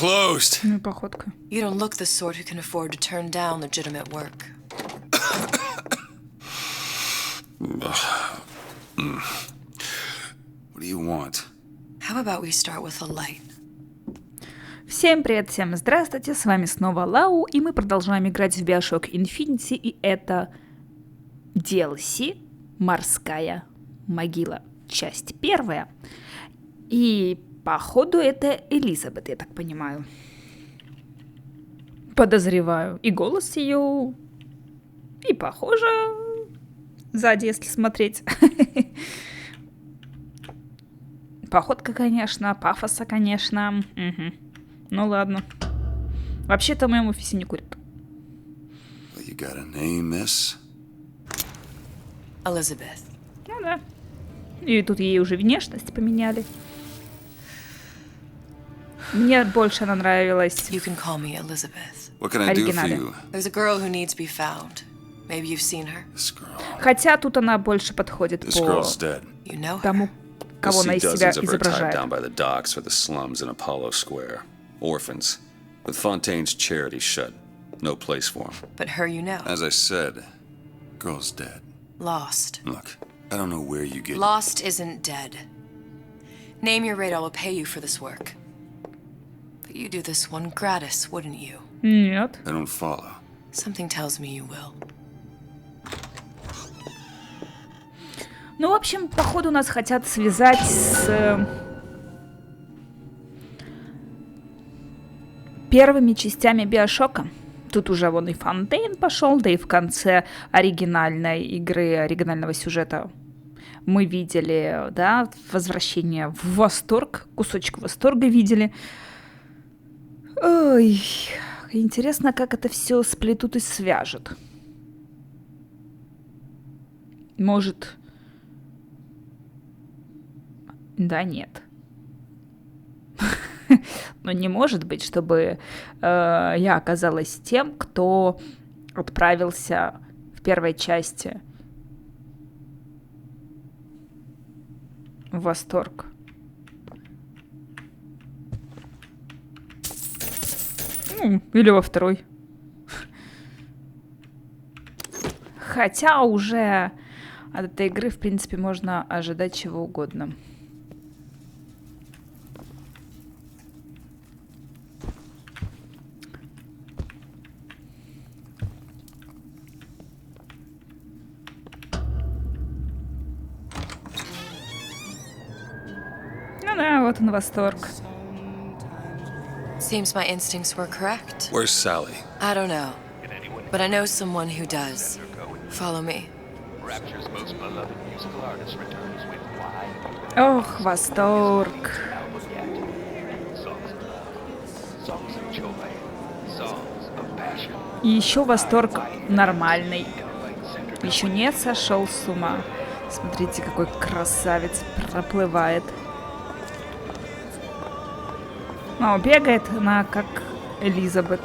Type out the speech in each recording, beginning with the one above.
closed. Ну, походка. You don't look the sort who can afford to turn down legitimate work. What do you want? How about we start with a light? Всем привет, всем здравствуйте, с вами снова Лау, и мы продолжаем играть в BioShock Infinite, и это DLC «Морская, могила», часть 1. И походу это Элизабет, я так понимаю. Подозреваю. И голос ее, и похоже, сзади, если смотреть. Походка, конечно, пафоса, конечно. Угу. Ну ладно. Вообще-то в моем офисе не курят. You got a name, miss? Elizabeth. Ну да. И тут ей уже внешность поменяли. Мне больше она нравилась. You can call me Elizabeth. What can I do for Оригинале. you? There's a girl who needs to be found. Maybe you've seen her. This girl. Хотя тут она больше подходит This по girl's dead. You know her. тому, You'll кого она see из себя dozens of her tied изображает. down by the docks or the slums in Apollo Square. Orphans. With Fontaine's charity shut. No place for them. But her you know. As I said, girl's dead. Lost. Look, I don't know where you get... Lost isn't dead. Name your rate, I will pay you for this work. But you do this one gratis, wouldn't you? Нет. I don't follow. Something tells me you will. Ну, в общем, походу нас хотят связать с первыми частями Биошока. Тут уже вон и Фонтейн пошел, да и в конце оригинальной игры, оригинального сюжета мы видели, да, возвращение в Восторг, кусочек Восторга видели. Ой, интересно, как это все сплетут и свяжут. Может... Да, нет. Но не может быть, чтобы я оказалась тем, кто отправился в первой части в Восторг. Или во второй. Хотя уже от этой игры, в принципе, можно ожидать чего угодно. Ну да, вот он, Восторг. Seems my instincts were correct. Where's Sally? I don't know. But I know someone who does. Follow me. Rapture's most beloved musical artist returns with wide Ох, Восторг. album yet. Songs of love, songs of joy, songs of passion. И еще Восторг нормальный. Еще не сошел с ума. Смотрите, какой красавец проплывает. Ну, бегает она как Элизабет.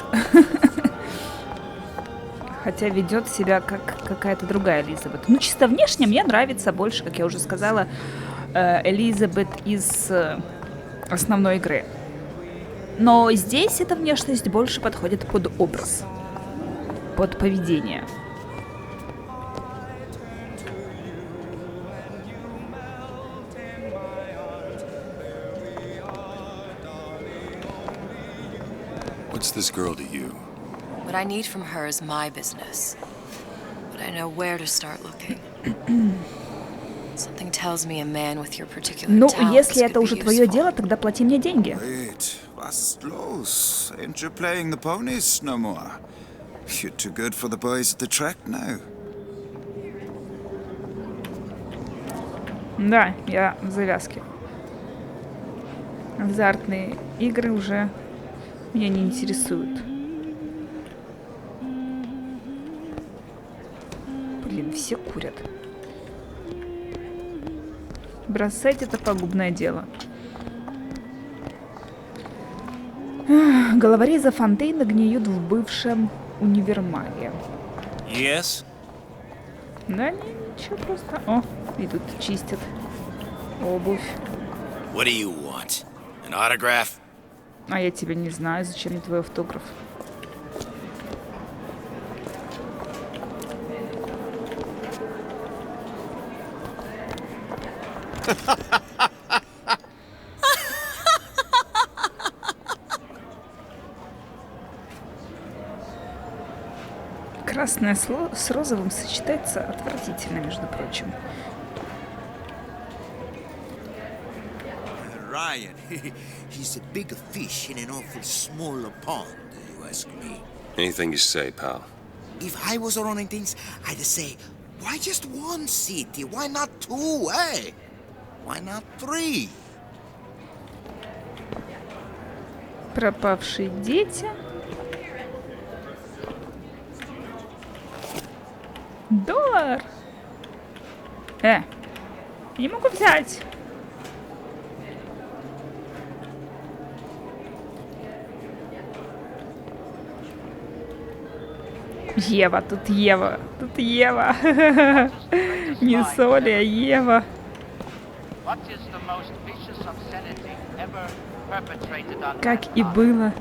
Хотя ведет себя как какая-то другая Элизабет. Ну, чисто внешне мне нравится больше, как я уже сказала, Элизабет из основной игры. Но здесь эта внешность больше подходит под образ, под поведение. What's this girl to you? What I need from her is my business. But I know where to start looking. Something tells me a man with your particular Ну, talents если could это be уже твое useful. дело, тогда плати мне деньги. Wait, was los? Ain't you playing the ponies no more? You're too good for the boys at the track now. Да, я в завязке. Азартные игры уже меня не интересуют. Блин, все курят. Бросать это пагубное дело. Головорезы Фонтейна гниют в бывшем универмаге. Yes? Да ничего, просто... О, идут, чистят обувь. What do you want? An autograph? А я тебя не знаю, зачем мне твой автограф? Красное с розовым сочетается отвратительно, между прочим. Ryan, he's a bigger fish in an awful smaller pond, you ask me. Anything you say, pal. If I was running things, I'd say, why just one city? Why not two, eh? Why not three? Пропавшие дети. $1. Не могу взять. Ева, тут Ева, тут Ева. Не Соли, а Ева. Как и было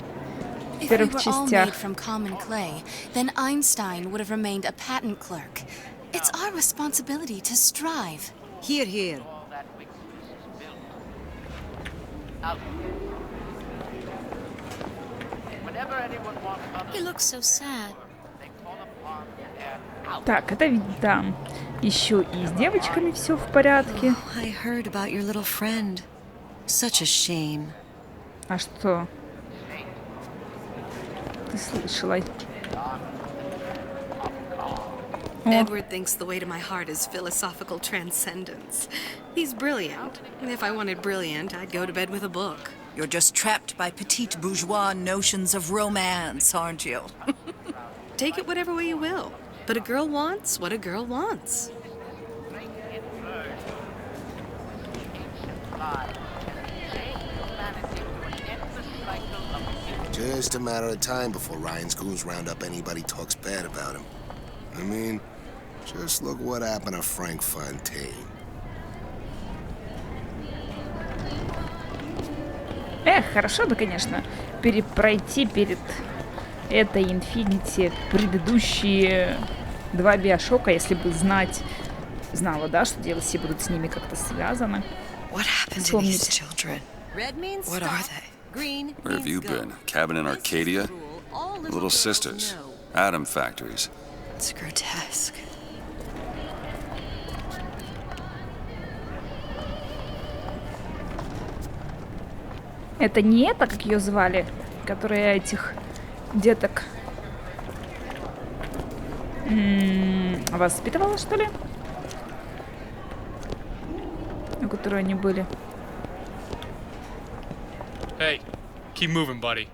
в If we первых were all частях. made from common clay, then Einstein would have remained a patent clerk. It's our responsibility to strive. Here, here. He looks so sad. Так, это ведь там. Еще и с девочками все в порядке. I heard about your little friend. Such a shame. А что? Ты слышала? Edward thinks the way to my heart is philosophical transcendence. He's brilliant. And if I wanted brilliant, I'd go to bed with a book. You're just trapped by petite bourgeois notions of romance, aren't you? Take it whatever way you will. But a girl wants what a girl wants. Just a matter of time before Ryan's goons round up anybody talks bad about him. I mean, just look what happened to Frank Fontaine. Хорошо бы, конечно, перепройти перед этой Infinity предыдущие 2 BioShock'а, если бы знала, да, что DLC будут с ними как-то связаны. What happened to these children? Red means What are they? green Where have you been? Cabin in Arcadia? Little sisters. Atom factories. It's grotesque. Это не это, как ее звали, которая этих деток воспитывала, что ли? У которой они были. Hey, keep moving, buddy.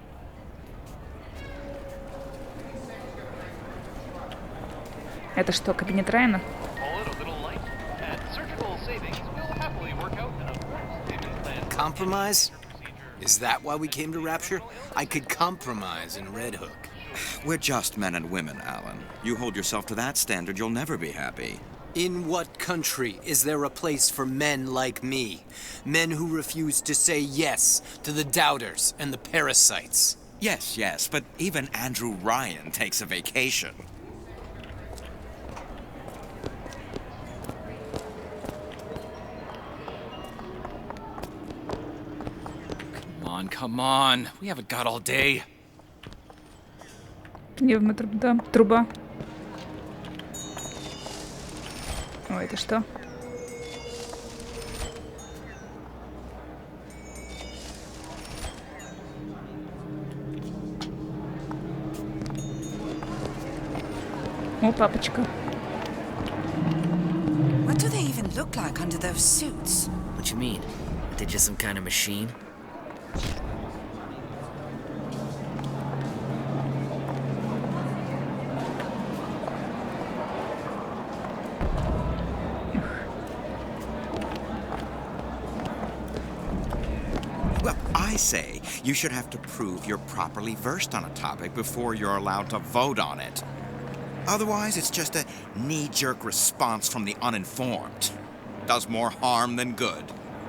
Это что, кабинет Райана? Compromise? Is that why we came to Rapture? I could compromise in Red Hook. We're just men and women, Alan. You hold yourself to that standard, you'll never be happy. In what country is there a place for men like me? Men who refuse to say yes to the doubters and the parasites. Yes, but even Andrew Ryan takes a vacation. Come on. We haven't got all day. Да, труба. Ой, это что? О, папочка. What do they even look like under those suits? What you mean? Are they just some kind of machine? Well, I say you should have to prove you're properly versed on a topic before you're allowed to vote on it. Otherwise, it's just a knee-jerk response from the uninformed. Does more harm than good.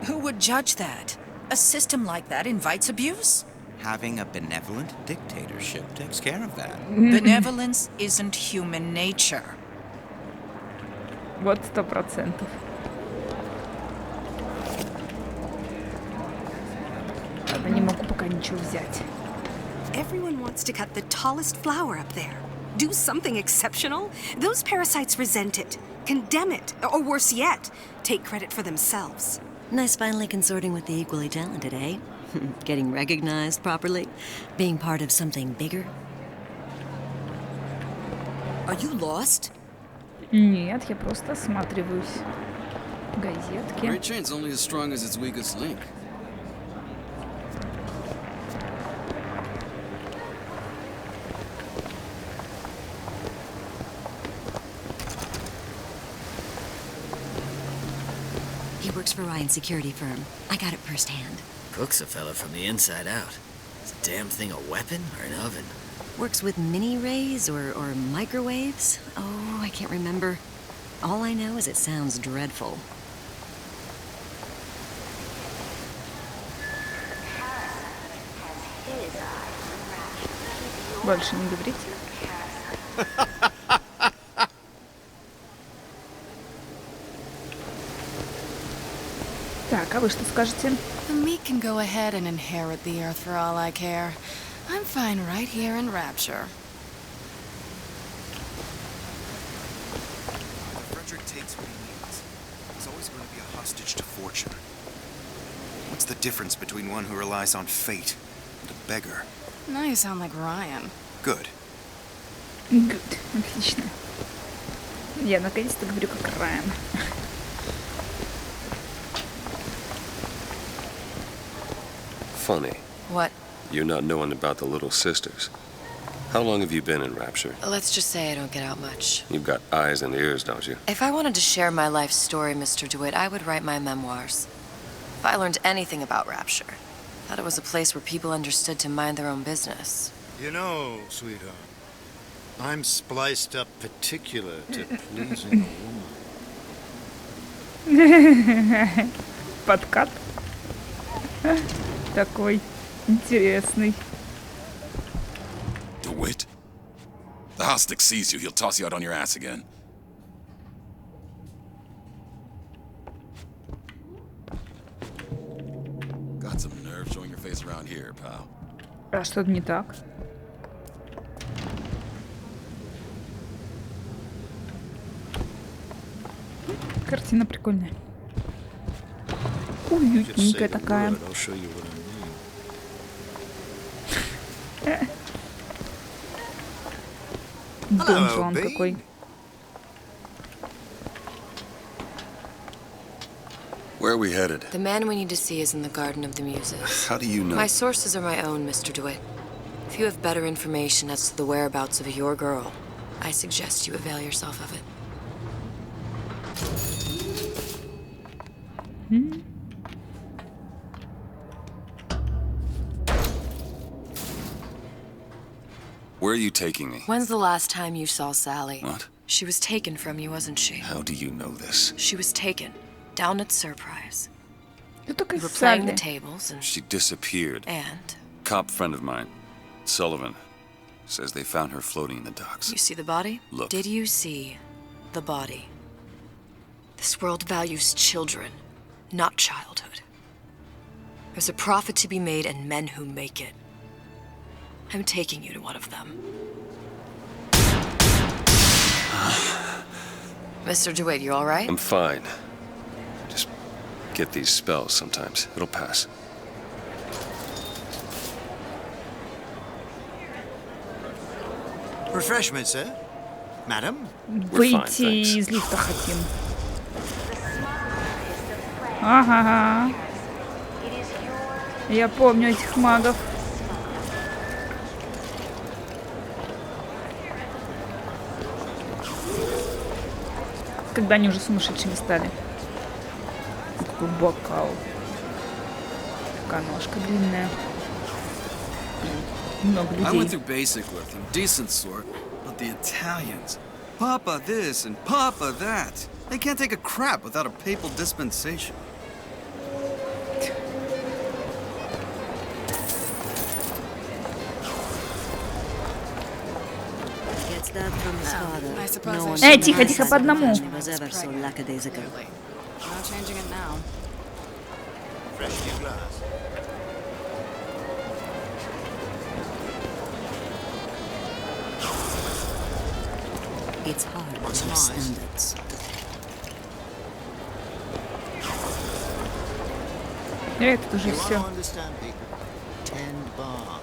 Who would judge that? A system like that invites abuse? Having a benevolent dictatorship takes care of that. Benevolence isn't human nature. Вот 100%. Ладно, не могу пока ничего взять. Everyone wants to cut the tallest flower up there. Do something exceptional? Those parasites resent it, condemn it, or worse yet, take credit for themselves. Nice finally consorting with the equally talented, eh? Getting recognized properly? Being part of something bigger? Are you lost? Нет, я просто осматриваюсь. Газетки. Great chain's only as strong as its weakest link. He works for Ryan's security firm. I got it firsthand. Cooks a fella from the inside out. Is the damn thing a weapon or an oven? Works with mini-rays or microwaves? Oh, I can't remember. All I know is it sounds dreadful. Больше не говорите. Так, а вы что скажете? The meek can go ahead and inherit the earth for all I care. I'm fine right here in Rapture. Frederick takes what he needs. He's always going to be a hostage to fortune. What's the difference between one who relies on fate and a beggar? Now you sound like Ryan. Good. Good. Отлично. Я наконец-то говорю как Райан. Funny. What? You're not knowing about the little sisters. How long have you been in Rapture? Let's just say I don't get out much. You've got eyes and ears, don't you? If I wanted to share my life story, Mr. DeWitt, I would write my memoirs. If I learned anything about Rapture, I thought it was a place where people understood to mind their own business. You know, sweetheart, I'm spliced up particular to pleasing a woman. Подкат. Такой интересный. DeWitt? The Hostic sees you, he'll toss you out on your ass again. Got some nerve showing your face around here, pal. А что-то не так? Картина прикольная. Уютненькая такая. Донжон какой. Where are we headed? The man we need to see is in the Garden of the Muses. How do you know? My sources are my own, Mr. DeWitt. If you have better information as to the whereabouts of your girl, I suggest you avail yourself of it. Where are you taking me? When's the last time you saw Sally? What? She was taken from you, wasn't she? How do you know this? She was taken. Down at Surprise. You were playing the tables and... She disappeared. And? Cop friend of mine, Sullivan, says they found her floating in the docks. You see the body? Look. Did you see the body? This world values children, not childhood. There's a profit to be made and men who make it. I'm taking you to one of them. Mr. DeWitt, you all right? I'm fine. Just get these spells sometimes. It'll pass. Refreshment, sir? Madam? Выйти из лифта хотим. Ага. Я помню этих магов. Когда они уже сумасшедшими стали. Такой бокал. Такая ножка длинная. Много людей. I went through basic with them, decent sort, but the Italians, Papa this and Papa that. They can't take a crap without a papal dispensation. that from his father. No one Тихо, тихо, по одному. was ever so lackadaisical. No changing it now. Fresh new glass. It's hard to have standards. Это уже You все. want to understand people? Tend bar.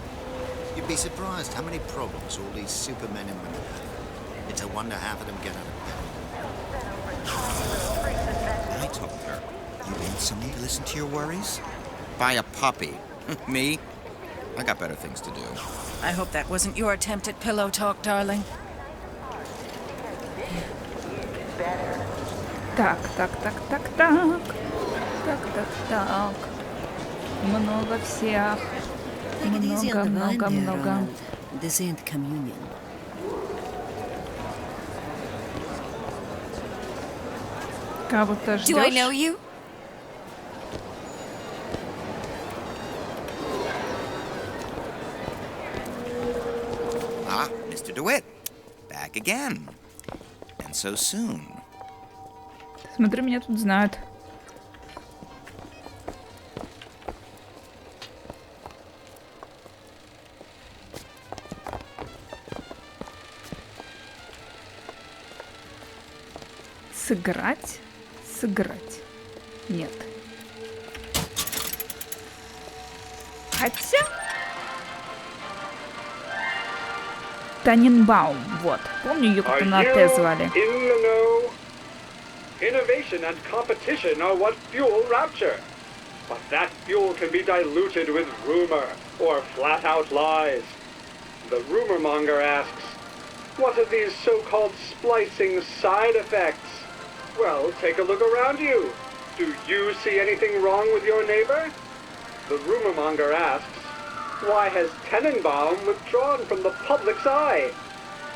You'd be surprised how many problems all these supermen and women have. It's a wonder half of them get out of bed. I told her, you need someone to listen to your worries? Buy a puppy. Me? I got better things to do. I hope that wasn't your attempt at pillow talk, darling. Так. Много всех. Take it easy on the vine there, Много. Ronald. This ain't communion. Кого-то Do I ждешь? know you? Ah, Mr. DeWitt. Back again. And so soon. Смотрю, меня тут знают. Сыграть? Сыграть. Нет. Хотя... Таненбаум, вот. Помню, ее как-то на Т звали. Innovation and competition are what fuel rapture. But that fuel can be diluted with rumor or flat-out lies. The rumor monger asks, what are these so-called splicing side effects? Well, take a look around you. Do you see anything wrong with your neighbor? The rumor monger asks, why has Tenenbaum withdrawn from the public's eye?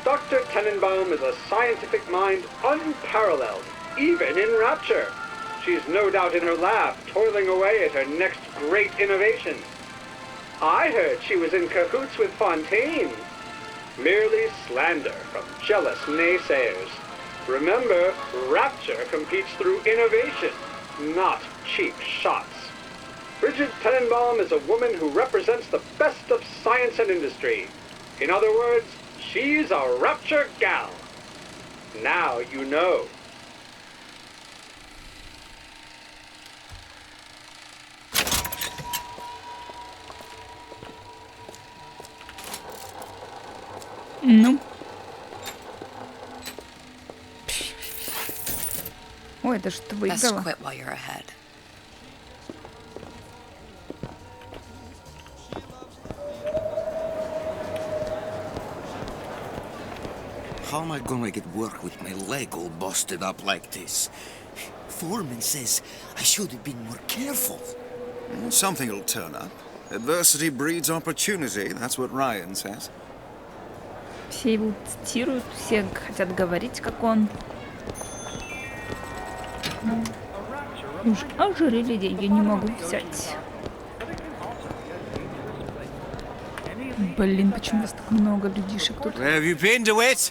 Dr. Tenenbaum is a scientific mind unparalleled, even in rapture. She's no doubt in her lab, toiling away at her next great innovation. I heard she was in cahoots with Fontaine. Merely slander from jealous naysayers. Remember, rapture competes through innovation, not cheap shots. Bridget Tenenbaum is a woman who represents the best of science and industry. In other words, she's a rapture gal. Now you know. Ну. Ой, это что выиграла? Best quit while you're ahead. How am I gonna get work with my leg all busted up like this? Foreman says I should have been more careful. Something will turn up. Adversity breeds opportunity, that's what Ryan says. Все его цитируют, все хотят говорить, как он. Уж ожирели деньги, не могу взять. Блин, почему вас так много людишек тут? Where have you been, DeWitt?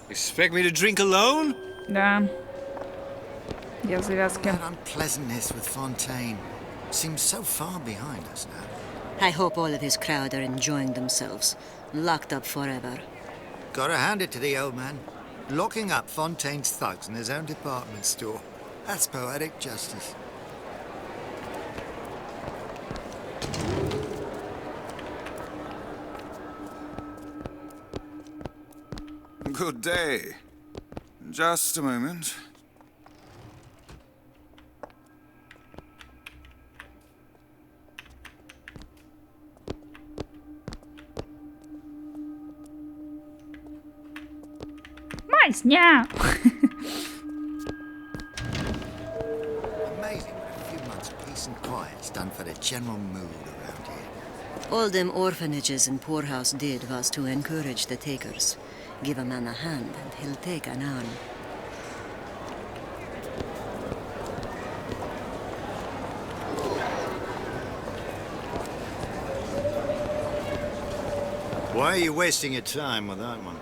Expect me to drink alone? Да. Я в завязке. That unpleasantness with Fontaine seems so far behind us now. I hope all of his crowd are enjoying themselves. Locked up forever. Gotta hand it to the old man. Locking up Fontaine's thugs in his own department store. That's poetic justice. Good day. Just a moment. Мазня! Amazing what a few months of peace and quiet's done for the general mood around here. All them orphanages and poorhouse did was to encourage the takers. Give a man a hand and he'll take an arm. Why are you wasting your time with that one?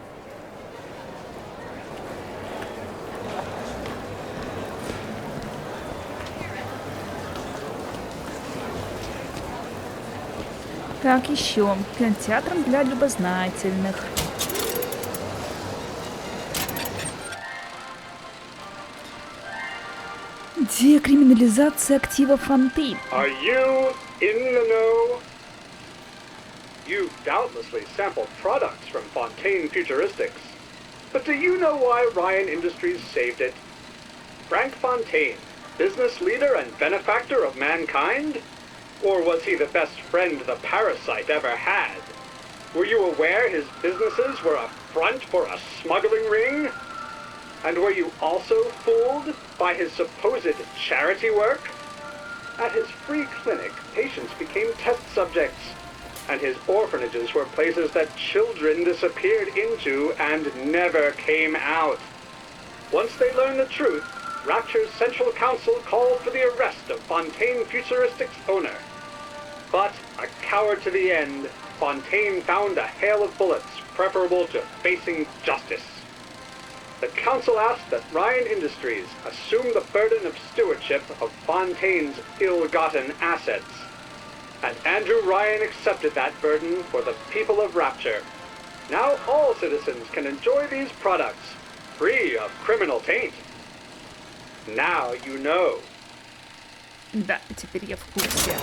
Так, еще. Кинотеатром для любознательных. Декриминализация актива Fontaine. Are you in the know? You've doubtlessly sampled products from Fontaine Futuristics. But do you know why Ryan Industries saved it? Frank Fontaine, business leader and benefactor of mankind? Or was he the best friend the parasite ever had? Were you aware his businesses were a front for a smuggling ring? And were you also fooled by his supposed charity work? At his free clinic, patients became test subjects, and his orphanages were places that children disappeared into and never came out. Once they learned the truth, Rapture's Central Council called for the arrest of Fontaine Futuristics' owner. But, a coward to the end, Fontaine found a hail of bullets preferable to facing justice. The council asked that Ryan Industries assume the burden of stewardship of Fontaine's ill-gotten assets. And Andrew Ryan accepted that burden for the people of Rapture. Now all citizens can enjoy these products, free of criminal taint. Now you know. Да, теперь я в курсе.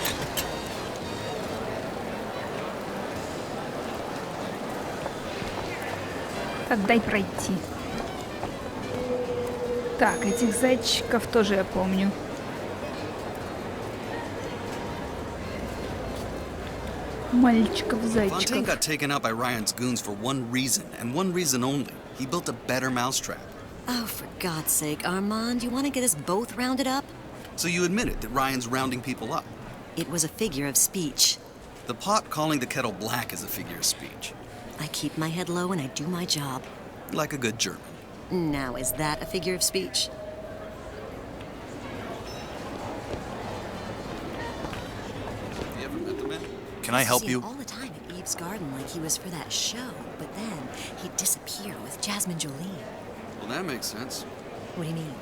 Так, дай пройти. Так, этих зайчиков тоже я помню. Мальчиков-зайчиков. Fontaine got taken out by Ryan's goons for one reason, and one reason only. He built a better mousetrap. Oh, for God's sake, Armand, you want to get us both rounded up? So you admitted that Ryan's rounding people up. It was a figure of speech. The pot calling the kettle black is a figure of speech. I keep my head low and I do my job. Like a good German. Now, is that a figure of speech? Have you ever met the man? Can I help you? All the time at Eve's garden like he was for that show, but then he'd disappear with Jasmine Jolie. Well, that makes sense. What do you mean?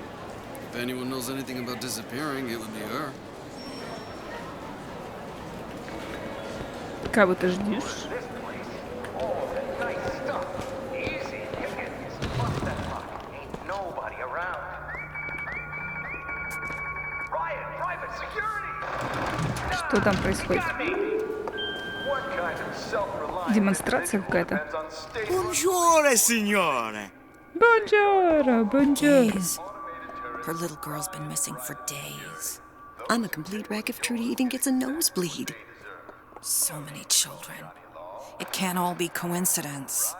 If anyone knows anything about disappearing, it would be her. Кого ты ждешь? Что там происходит? Демонстрация какая-то? Buongiorno, signore. Buongiorno, buongiorno. Her little girl's been missing for days. I'm a complete wreck if Trudy even gets a nosebleed. So many children. It can't all be coincidence.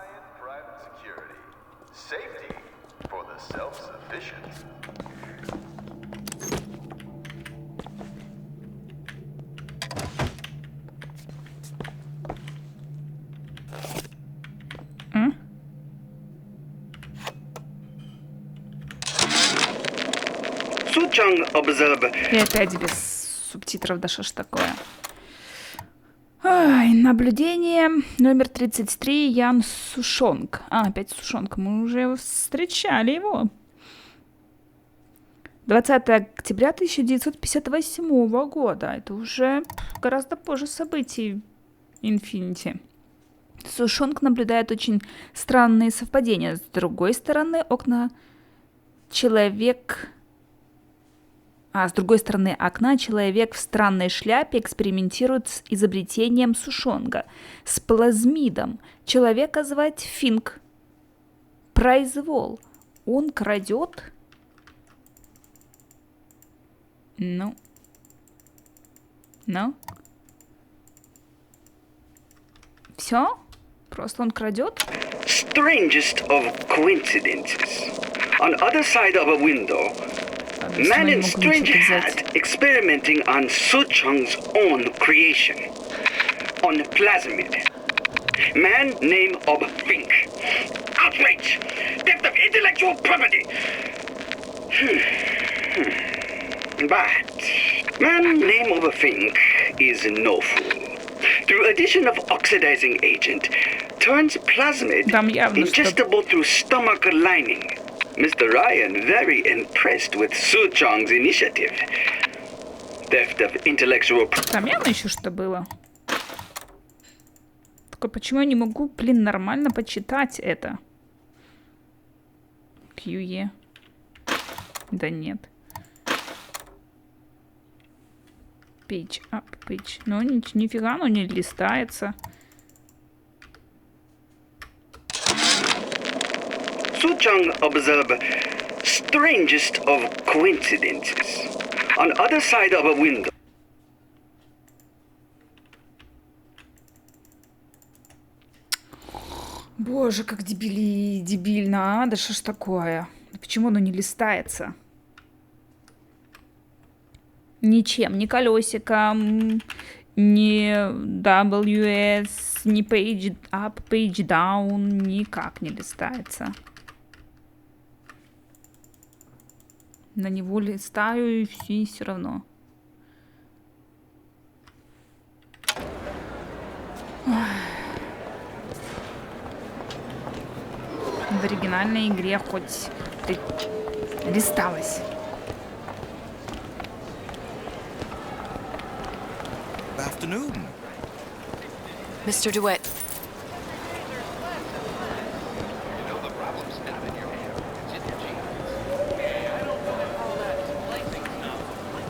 Safety for the self-sufficient. И опять без субтитров, да что ж такое? Ай, наблюдение номер 33, Ян Сушонг. Опять Сушонг, мы уже встречали его. 20 октября 1958 года. Это уже гораздо позже событий Infinity. Сушонг наблюдает очень странные совпадения. С другой стороны, с другой стороны окна человек в странной шляпе экспериментирует с изобретением Сушонга, с плазмидом. Человека звать Финк. Произвол. Он крадет? Ну? Все? Просто он крадет? Strangest of coincidences. On other side of a window, man in strange hat experimenting on Suchong's own creation. On plasmid. Man name of Fink. Outrage! Theft of intellectual property! But man name of Fink is no fool. Through addition of oxidizing agent, turns plasmid ingestible through stomach lining. Mr. Ryan very impressed with Suchong's initiative. Theft of intellectual property. Там явно еще что было. Только почему я не могу, блин, нормально почитать это? QE. Да нет. Page up, page. Ну, нифига, оно не листается. Suchong observe strangest of coincidences. On other side of a window. Боже, как дебильно, а? Да что ж такое? Почему оно не листается? Ничем, ни колесиком, ни WS, ни page up, page down, никак не листается. На него листаю и все равно. В оригинальной игре хоть листалось. Good afternoon. Mr. DeWitt.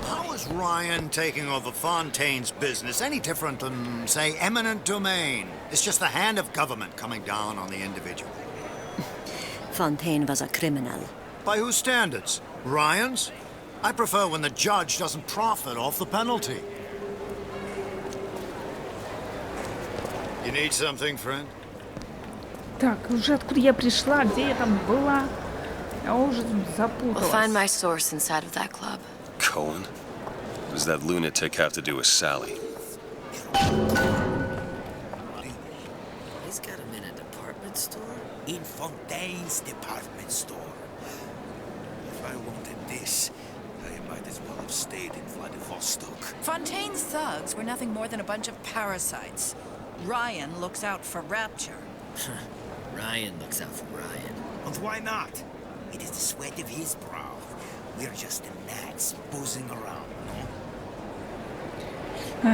How is Ryan taking over Fontaine's business any different than, say, eminent domain? It's just the hand of government coming down on the individual. Fontaine was a criminal. By whose standards? Ryan's? I prefer when the judge doesn't profit off the penalty. You need something, friend? Так, уже откуда я пришла, где я там была? Я уже запуталась. We'll find my source inside of that club. Cohen? What does that lunatic have to do with Sally? He's got him in a department store? In Fontaine's department store. If I wanted this, I might as well have stayed in Vladivostok. Fontaine's thugs were nothing more than a bunch of parasites. Ryan looks out for Rapture. Ryan looks out for Ryan. And why not? It is the sweat of his brow. We're just the gnats buzzing around, no?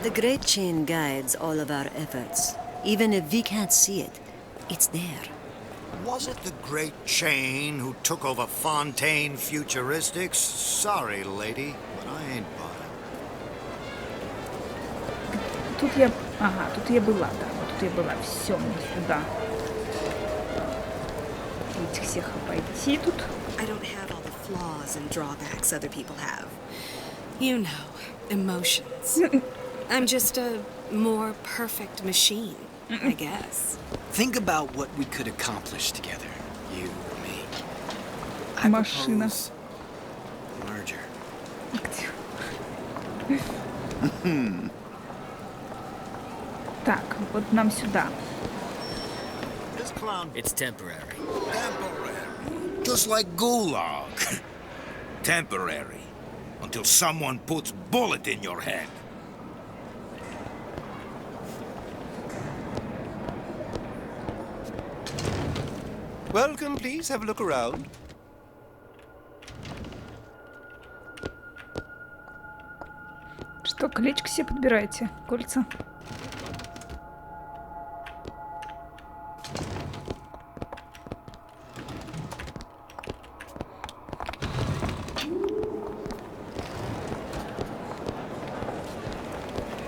The Great Chain guides all of our efforts. Even if we can't see it, it's there. Was it the Great Chain who took over Fontaine Futuristics? Sorry, lady, but I ain't bought it. Тут я... Ага, тут я была, да. Вот тут я была. Все, мне сюда. Этих всех обойти тут. I don't have all the flaws and drawbacks other people have. You know, emotions. I'm just a more perfect machine, I guess. Think about what we could accomplish together, you and me. I Машина. propose merger. Так, вот нам сюда. It's temporary. Just like Gulag. Temporary. Until someone puts bullet in your head. Welcome, please. Have a look around. Что, колечко себе подбираете? Кольца?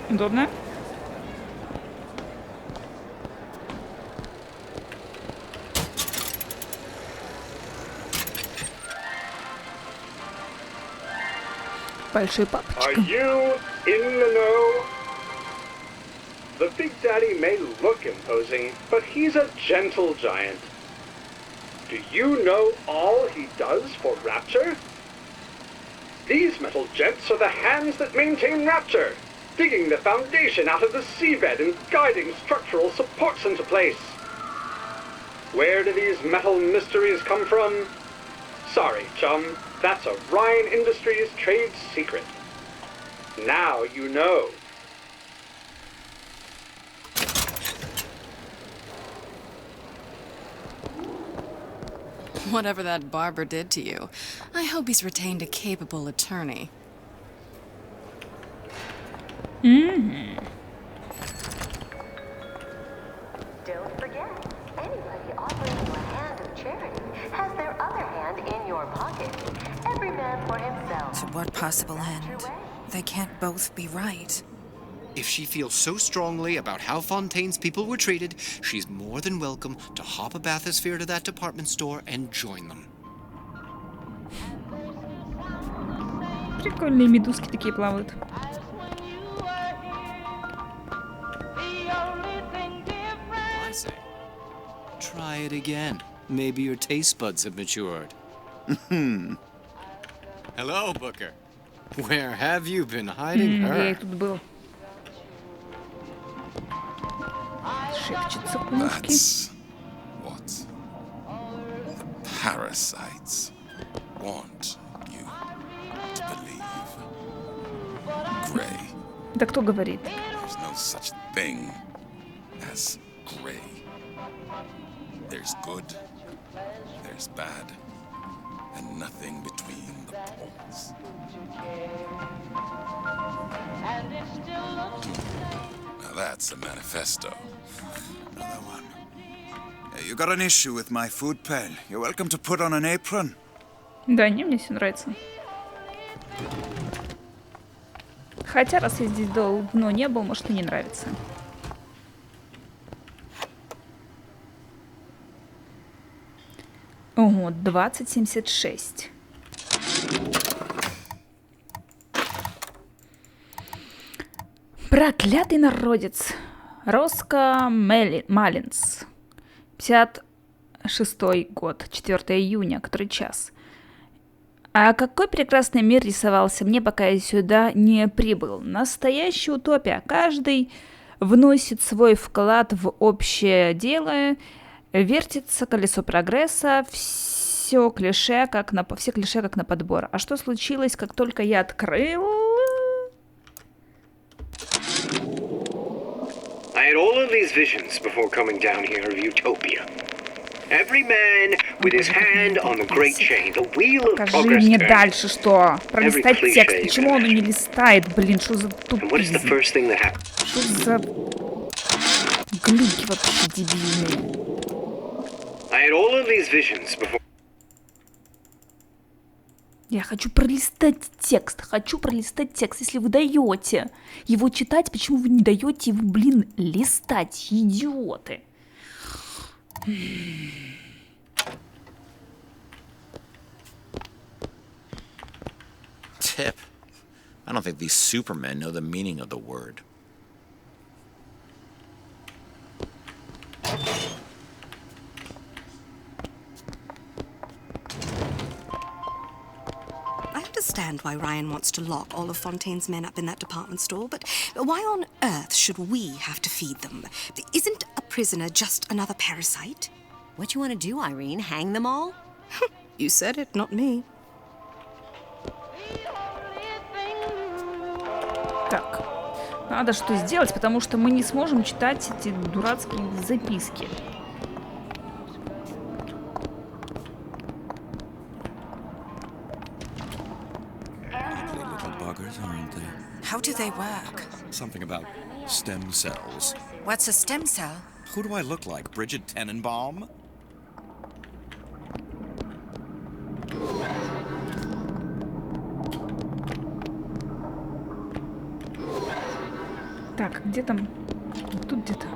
Удобно? Большой папочка. Are you in the know? The Big Daddy may look imposing, but he's a gentle giant. Do you know all he does for Rapture? These metal jets are the hands that maintain Rapture, digging the foundation out of the seabed and guiding structural supports into place. Where do these metal mysteries come from? Sorry, chum, that's a Ryan Industries trade secret. Now you know. Whatever that barber did to you, I hope he's retained a capable attorney. To what possible end? They can't both be right. If she feels so strongly about how Fontaine's people were treated, she's more than welcome to hop a bathysphere to that department store and join them. Прикольные медузки такие плавают. I say, try it again. Maybe your taste buds have matured. Hello, Booker. Where have you been hiding her? Я и тут был. Шепчется книжки. That's what the parasites want you to believe. Gray. Да кто говорит? There's no such thing as gray. There's good, there's bad, and nothing between the poles. Now that's a manifesto. Another one. Hey, you got an issue with my food pen. You're welcome to put on an apron. Да, не, мне все нравится. Хотя, раз я здесь давно не был, может, и не нравится. Ого, 2076. Проклятый народец. Роско Малинс. 56-й год, 4 июня, который час. А какой прекрасный мир рисовался мне, пока я сюда не прибыл. Настоящая утопия. Каждый вносит свой вклад в общее дело. Вертится колесо прогресса. Все клише, как на подбор. А что случилось, как только я открыл... I had all of these visions before coming down here of utopia. Every man with his hand on the great chain, the wheel of progress. Скажи мне дальше, что? Пролистать текст. Почему он не листает? Блин, что за тупизм? Что за глюки вообще дебильные? I had all of these visions before. Я хочу пролистать текст. Если вы даете его читать, почему вы не даете его, блин, листать, идиоты? Tip. I don't think these supermen know the meaning of the word. I understand why Ryan wants to lock all of Fontaine's men up in that department store, but why on earth should we have to feed them? Isn't a prisoner just another parasite? What you want to do, Irene? Hang them all? You said it, not me. Так, надо что сделать, потому что мы не сможем читать эти дурацкие записки. How do they work? Something about stem cells. What's a stem cell? Who do I look like, Bridget Tenenbaum? Так, где там? Тут где-то.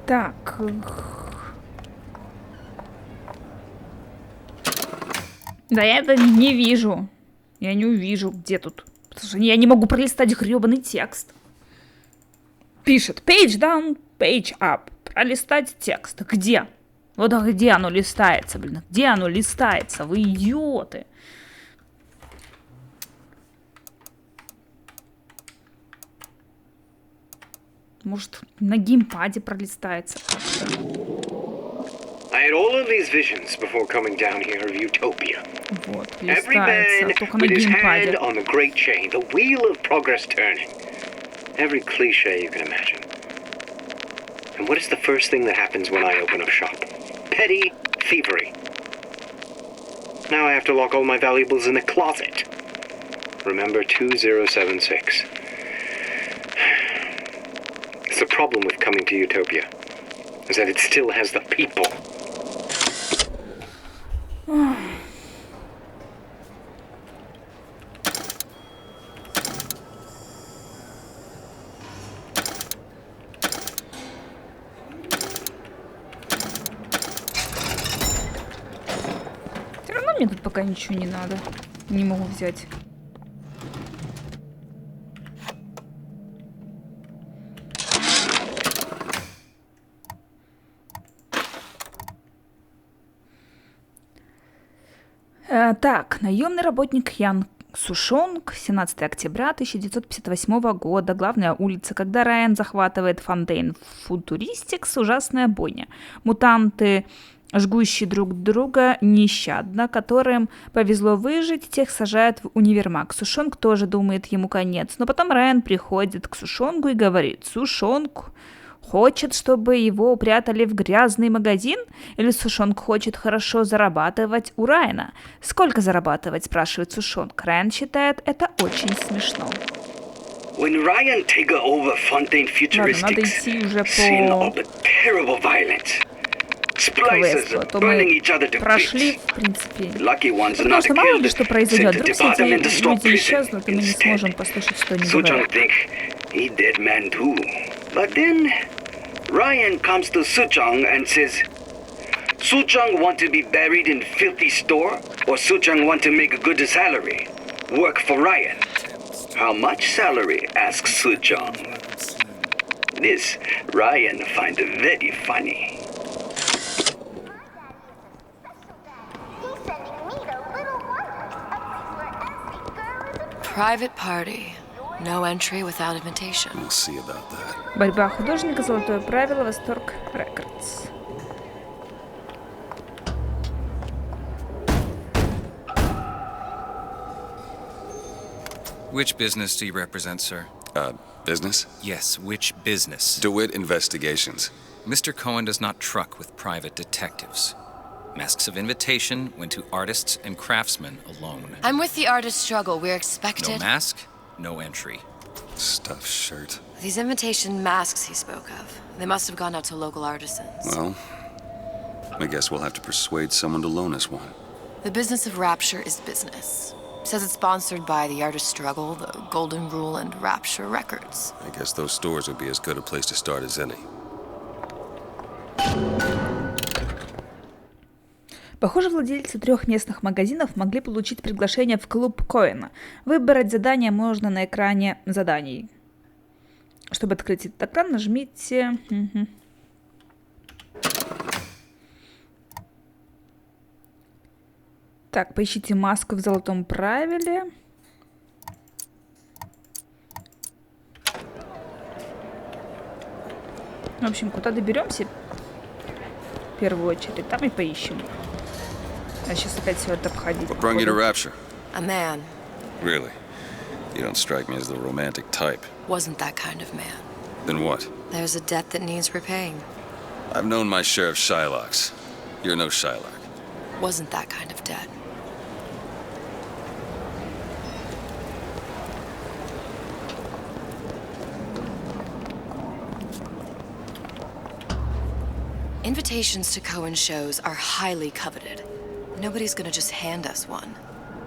Так. Да я это не вижу. Я не увижу, где тут. Потому что я не могу пролистать грёбаный текст. Пишет page down, page up. Пролистать текст. Где? Вот где оно листается, блин? Где оно листается? Вы идиоты. Может, на геймпаде пролистается как-то. I had all of these visions before coming down here of utopia. Вот, Every man with his hand on the great chain, the wheel of progress turning. Every cliche you can imagine. And what is the first thing that happens when I open up shop? Petty thievery. Now I have to lock all my valuables in a closet. Remember 2076. It's the problem with coming to utopia, is that it still has the people. Все равно мне тут пока ничего не надо. Не могу взять. Так, наемный работник Ян Сушонг, 17 октября 1958 года, главная улица. Когда Райан захватывает Фонтейн Футуристикс, ужасная бойня. Мутанты, жгущие друг друга нещадно, которым повезло выжить, тех сажают в универмаг. Сушонг тоже думает, ему конец. Но потом Райан приходит к Сушонгу и говорит: Сушонг хочет, чтобы его упрятали в грязный магазин? Или Сушонг хочет хорошо зарабатывать у Райана? Сколько зарабатывать, спрашивает Сушонг. Райан считает это очень смешно. When Ryan take over Fontaine Futuristics, scene of a terrible violence. Splicers are burning each other to bits. Lucky ones are not killed. Sent to departmental store prison instead. Suchong think he dead man too. But then Ryan comes to Suchong and says, Suchong want to be buried in filthy store, or Suchong want to make a good salary, work for Ryan. How much salary? Asks Suchong. This Ryan find very funny. Private party. No entry without invitation. We'll see about that. Борьба художника, золотое правило, Восторг, Рекордс. Which business do you represent, sir? Business? Yes, which business? DeWitt Investigations. Mr. Cohen does not truck with private detectives. Masks of invitation went to artists and craftsmen alone. I'm with the artist struggle. We're expected. No mask, no entry. Stuffed shirt. These invitation masks he spoke of. They must have gone out to local artisans. Well, I guess we'll have to persuade someone to loan us one. The business of Rapture is business. Says it's sponsored by the Artist Struggle, the Golden Rule, and Rapture Records. I guess those stores would be as good a place to start as any. Похоже, владельцы 3 местных магазинов могли получить приглашение в клуб Коэна. Выбрать задание можно на экране заданий. Чтобы открыть этот экран, нажмите... Так, поищите маску в золотом правиле. В общем, куда доберемся? В первую очередь, там и поищем. А сейчас опять все это обходить. What brought you to Rapture? A man. Really? You don't strike me as the romantic type. Wasn't that kind of man. Then what? There's a debt that needs repaying. I've known my share of Shylocks. You're no Shylock. Wasn't that kind of debt. Invitations to Cohen shows are highly coveted. Nobody's gonna just hand us one.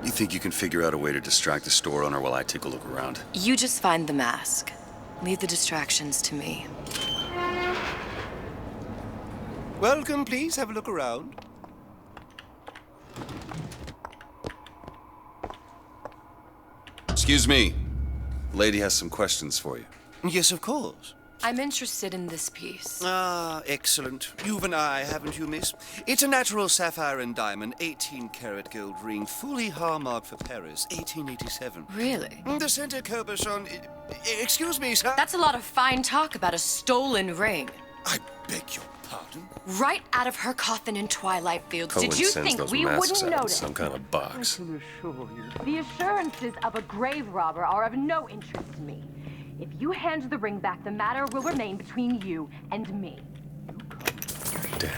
You think you can figure out a way to distract the store owner while I take a look around? You just find the mask. Leave the distractions to me. Welcome, please. Have a look around. Excuse me. Lady has some questions for you. Yes, of course. I'm interested in this piece. Ah, excellent. You've an eye, haven't you, miss? It's a natural sapphire and diamond, 18-karat gold ring, fully hallmarked for Paris, 1887. Really? The center cabochon... Excuse me, sir? That's a lot of fine talk about a stolen ring. I beg your pardon? Right out of her coffin in Twilight Fields. Cohen Did you sends think those we masks wouldn't out in notice? some kind of box. I can assure you. The assurances of a grave robber are of no interest to me. If you hand the ring back, the matter will remain between you and me. Damn.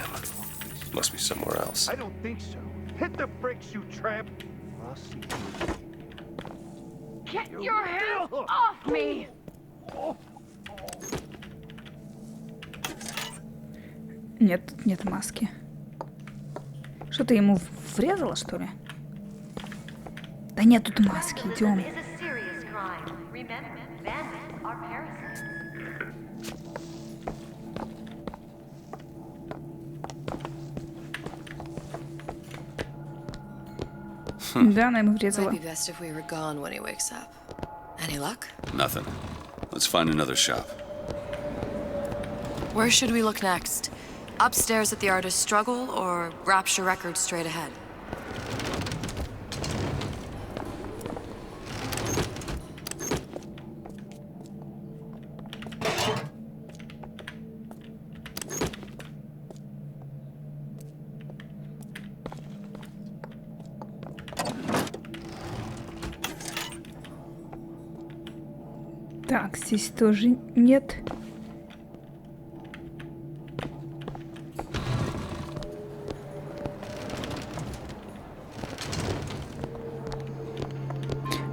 Must be somewhere else. I don't think so. Hit the bricks, you tramp. I'll see you. Get your hands off me! Нет, тут нет маски. Что ты ему врезала, что ли? Да нет тут маски, идем. Да, она ему врезала. Nothing. Let's find another shop. Where should we look next? Upstairs at the artist's struggle, or Rapture Records straight ahead? Так, здесь тоже нет.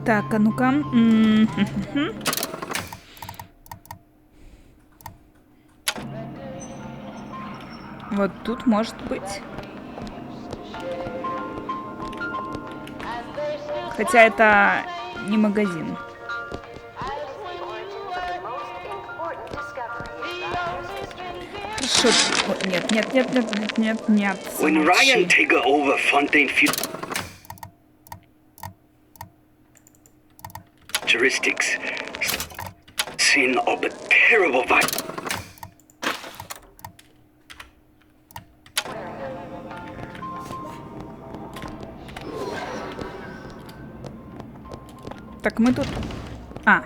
Так, а ну-ка. Вот тут может быть. Хотя это не магазин. Хорошо. Нет. When Ryan take over Fontaine Futuristics, sin of a terrible vibe. Так, мы тут... А.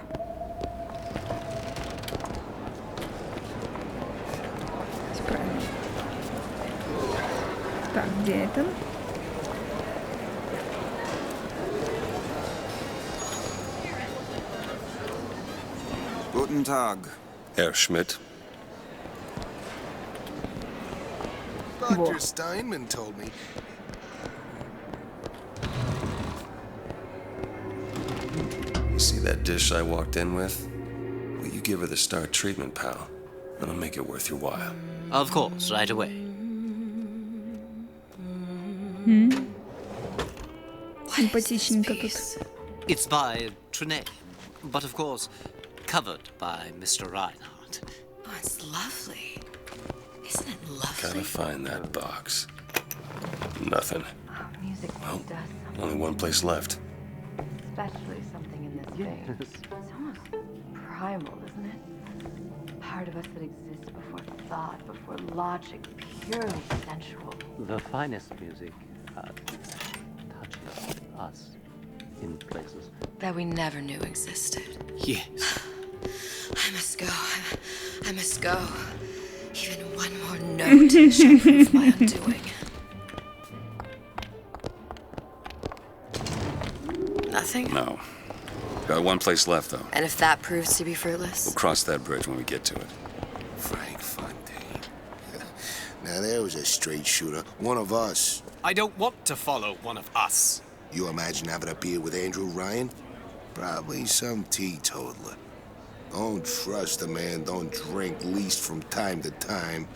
Правильно. Так, где это? Guten Tag. Herr Schmidt. Dr. Steinman told me. You see that dish I walked in with? Will you give her the star treatment, pal? That'll make it worth your while. Of course, right away. Симпатичненько тут. It's by Trine, but of course, covered by Mr. Reinhardt. Oh, it's lovely. Isn't it lovely? Gotta find that box. Nothing. Oh, music Well, does something. only one place left. Especially something in this vein. It's almost primal, isn't it? Part of us that exists before thought, before logic, purely sensual. The finest music touches us in places that we never knew existed. Yes. I must go. I must go. Even one more note shall prove my undoing. Nothing? No. Got one place left, though. And if that proves to be fruitless? We'll cross that bridge when we get to it. Frank Fontaine. Now there was a straight shooter. One of us. I don't want to follow one of us. You imagine having a beer with Andrew Ryan? Probably some teetotaler. Don't trust a man, don't drink, least from time to time.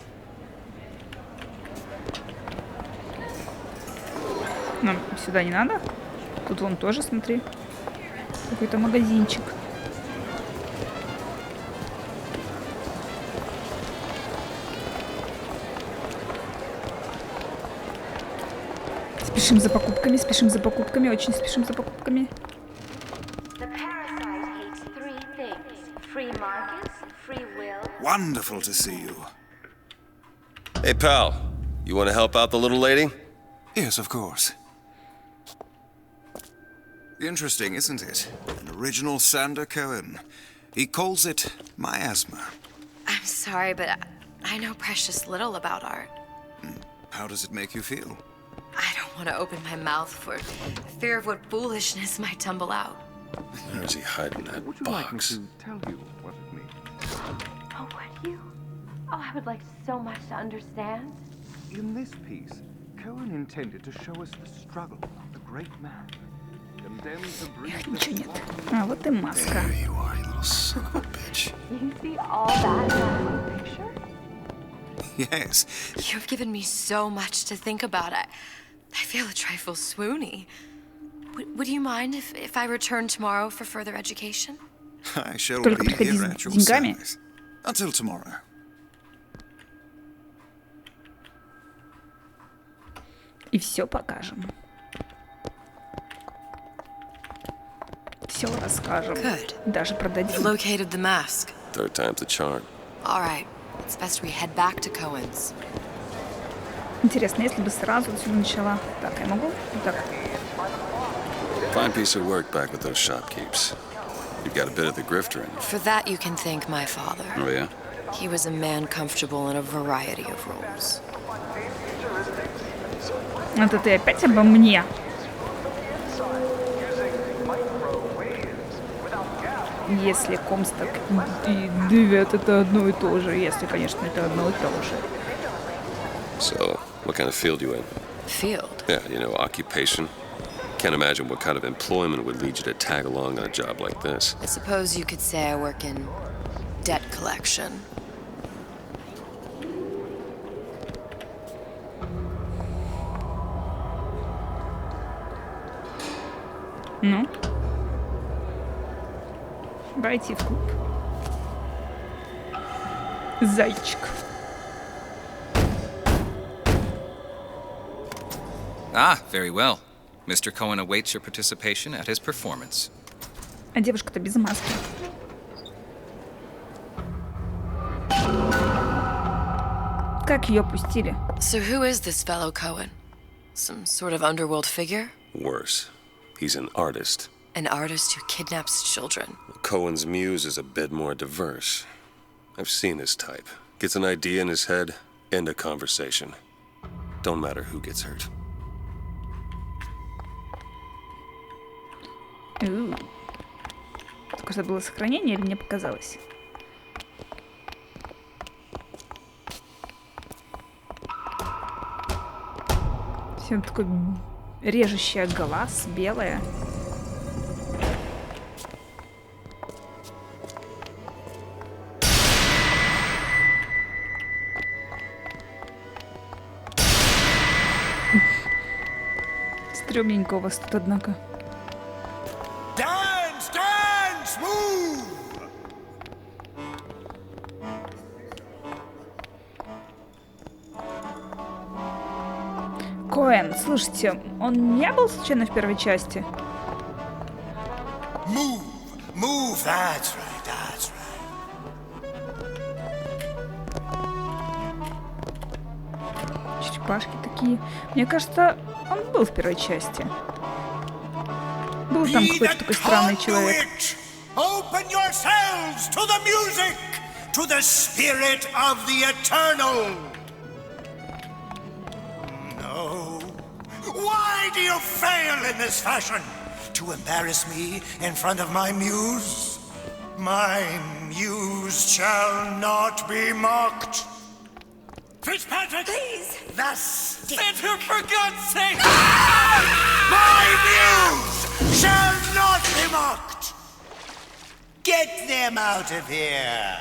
Нам сюда не надо? Тут вон тоже, смотри. Какой-то магазинчик. Спешим за покупками, очень спешим за покупками. Wonderful to see you. Hey, pal. You want to help out the little lady? Yes, of course. Interesting, isn't it? An original Sander Cohen. He calls it miasma. I'm sorry, but I know precious little about art. How does it make you feel? I don't want to open my mouth for fear of what foolishness might tumble out. Where is he hiding that Would you box? like me to tell you what it means? Oh, would you? Oh, I would like so much to understand. In this piece, Cohen intended to show us the struggle of the great man. Condemned to breathe Ничего нет. А, вот и маска. There you are, you little son of a bitch. You see all that in one picture? Yes. You've given me so much to think about. I feel a trifle swoony. Would you mind if I return tomorrow for further education? I shall Только be приходи here с at your деньгами. service. Until tomorrow. И все покажем. Все расскажем. Good. Даже продадим. Located the mask. Third time's the charm. All right. It's best we head back to Cohen's. Интересно, если бы сразу отсюда начала. Так, я могу? Так. Fine piece of work back with those shopkeepers. You've got a bit of the grifter in you. For that, you can thank my father. Oh, yeah? He was a man comfortable in a variety of roles. Это ты опять обо мне? Если Комсток и Девят это одно и то же. Если, конечно, это одно и то же. So, what kind of field you in? Field? Yeah, you know, occupation. Can't imagine what kind of employment would lead you to tag along on a job like this. I suppose you could say I work in debt collection. Ну? Войти в клуб. Зайчик. Ah, very well. Mr. Cohen awaits your participation at his performance. А девушка-то без маски. Как ее пустили? So who is this fellow Cohen? Some sort of underworld figure? Worse. He's an artist. An artist who kidnaps children. Cohen's muse is a bit more diverse. I've seen his type. Gets an idea in his head, end a conversation. Don't matter who gets hurt. Только что было сохранение или мне показалось? Все такое режущее глаз, белое. Стрёмненько у вас тут, однако. Dance, dance, move! Коэн, слушайте, он не был случайно в первой части? Move, move, that's right, that's right. Черепашки такие. Мне кажется, он был в первой части. Был там какой-то такой странный человек. Open yourselves to the music, to the spirit of the eternal. No. Why do you fail in this fashion? To embarrass me in front of my muse? My muse shall not be mocked. Fitzpatrick! Please! Thus... Enter, for God's sake! My muse shall not be mocked! Get them out of here!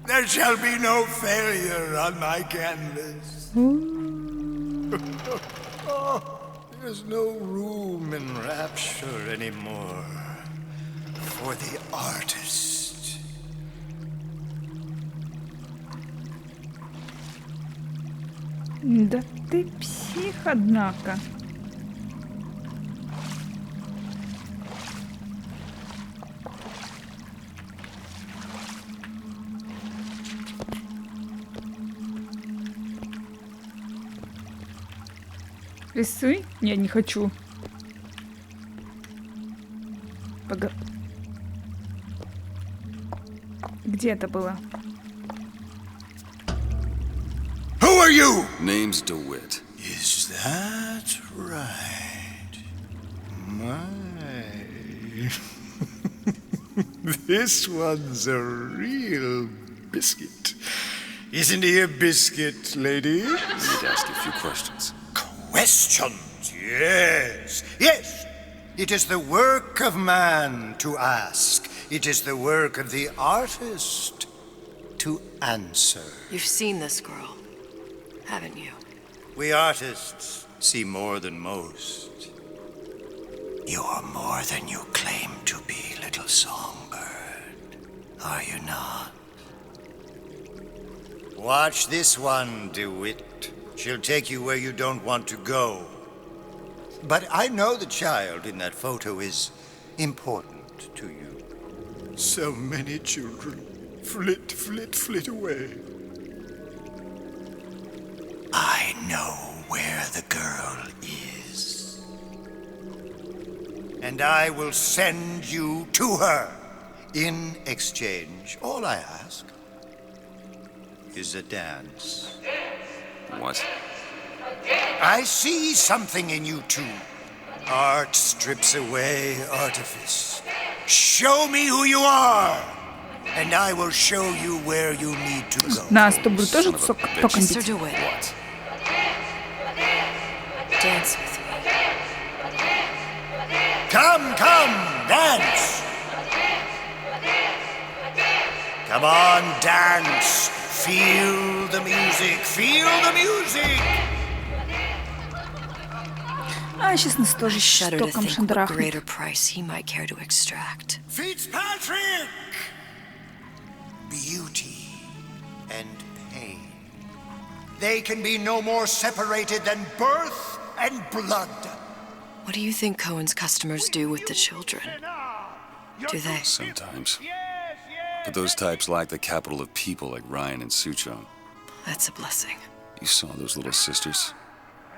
There shall be no failure on my canvas. There's no room in rapture anymore for the artist. Да ты псих, однако. Рисуй? Я не хочу. Где это было? Who are you? Name's DeWitt. Is that right? My. This one's a real biscuit. Isn't he a biscuit, lady? I need to ask you a few questions. Questions, yes. Yes. It is the work of man to ask. It is the work of the artist to answer. You've seen this girl, haven't you? We artists see more than most. You're more than you claim to be, little songbird. Are you not? Watch this one, DeWitt. She'll take you where you don't want to go. But I know the child in that photo is important to you. So many children flit, flit, flit away. I know where the girl is. And I will send you to her. In exchange, all I ask is a dance. What? I see something in you two. Art strips away artifice. Show me who you are, and I will show you where you need to go. Нас тут будет тоже током Mr. бить. DeWitt. Dance with me. Come, dance. Come on, dance. Feel the music. Feel the music. А, сейчас нас тоже Shudder to током think what шандарахнет. greater price he might care to extract. Fitzpatrick! Beauty and pain. They can be no more separated than birth and blood. What do you think Cohen's customers do with the children? Do they? Sometimes. But those types lack the capital of people like Ryan and Suchong. That's a blessing. You saw those little sisters?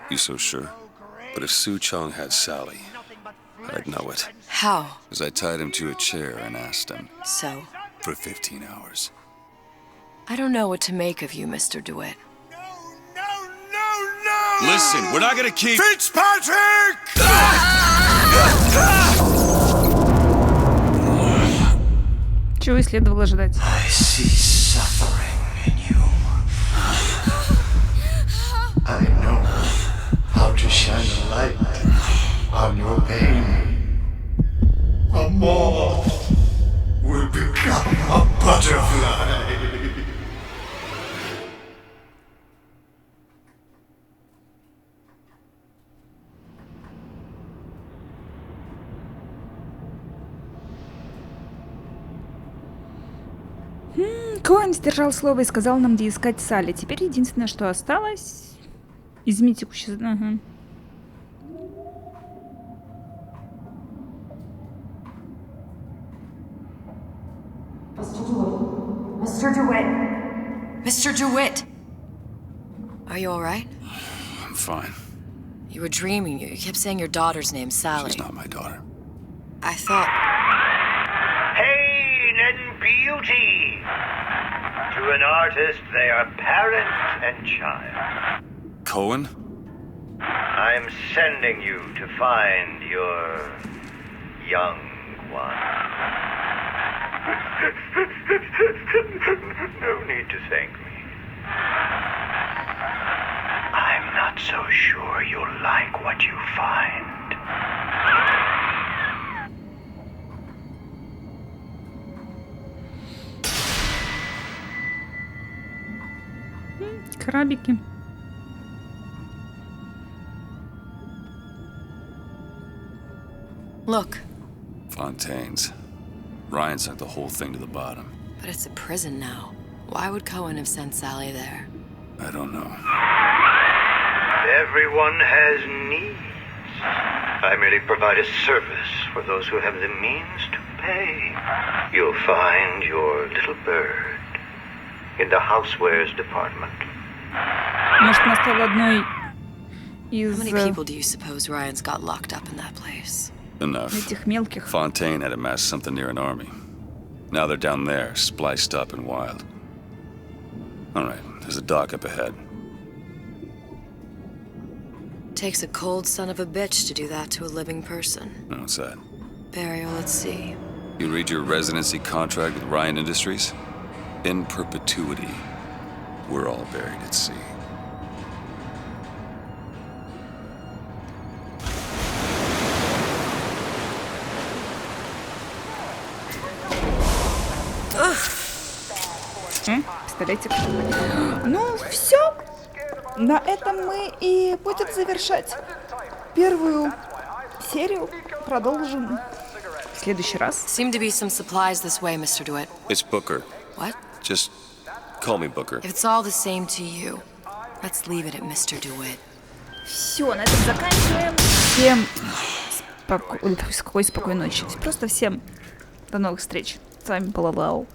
You so sure? But if Suchong had Sally, I'd know it. How? As I tied him to a chair and asked him. So? For 15 hours. I don't know what to make of you, Mr. DeWitt. Listen, we're not gonna keep... Fitzpatrick! Чего и следовало ожидать. I see suffering in you. I know how to shine a light on your pain. A moth will become a butterfly. Коэн сдержал слово и сказал нам, где искать Салли. Теперь единственное, что осталось... Изменить текущий... Ага. Mr. DeWitt! Mr. DeWitt! Are you all right? I'm fine. You were dreaming. You kept saying your daughter's name, Sally. She's not my daughter. I thought... Pain and beauty. To an artist, they are parent and child. Cohen? I'm sending you to find your young one. No need to thank me. I'm not so sure you'll like what you find. Крабики. Look. Fontaines. Ryan sent the whole thing to the bottom. But it's a prison now. Why would Cohen have sent Sally there? I don't know. Everyone has needs. I merely provide a service for those who have the means to pay. You'll find your little bird in the housewares department. Может, она стала одной из... How many people do you suppose Ryan's got locked up in that place? Enough. Этих мелких. Fontaine had amassed something near an army. Now they're down there, spliced up and wild. All right, there's a dock up ahead. Takes a cold son of a bitch to do that to a living person. What's that? Burial at sea. You read your residency contract with Ryan Industries? In perpetuity, we're all buried at sea. Пистолетик. Ну, все. на этом мы и будем завершать первую серию. Продолжим в следующий раз. Seem to be some supplies this way, Mr. DeWitt. It's Booker. What? Just call me Booker. If it's all the same to you, let's leave it at Mr. DeWitt. Все, на этом заканчиваем. Всем какой спокойной ночи. Просто всем до новых встреч. С вами была Лау.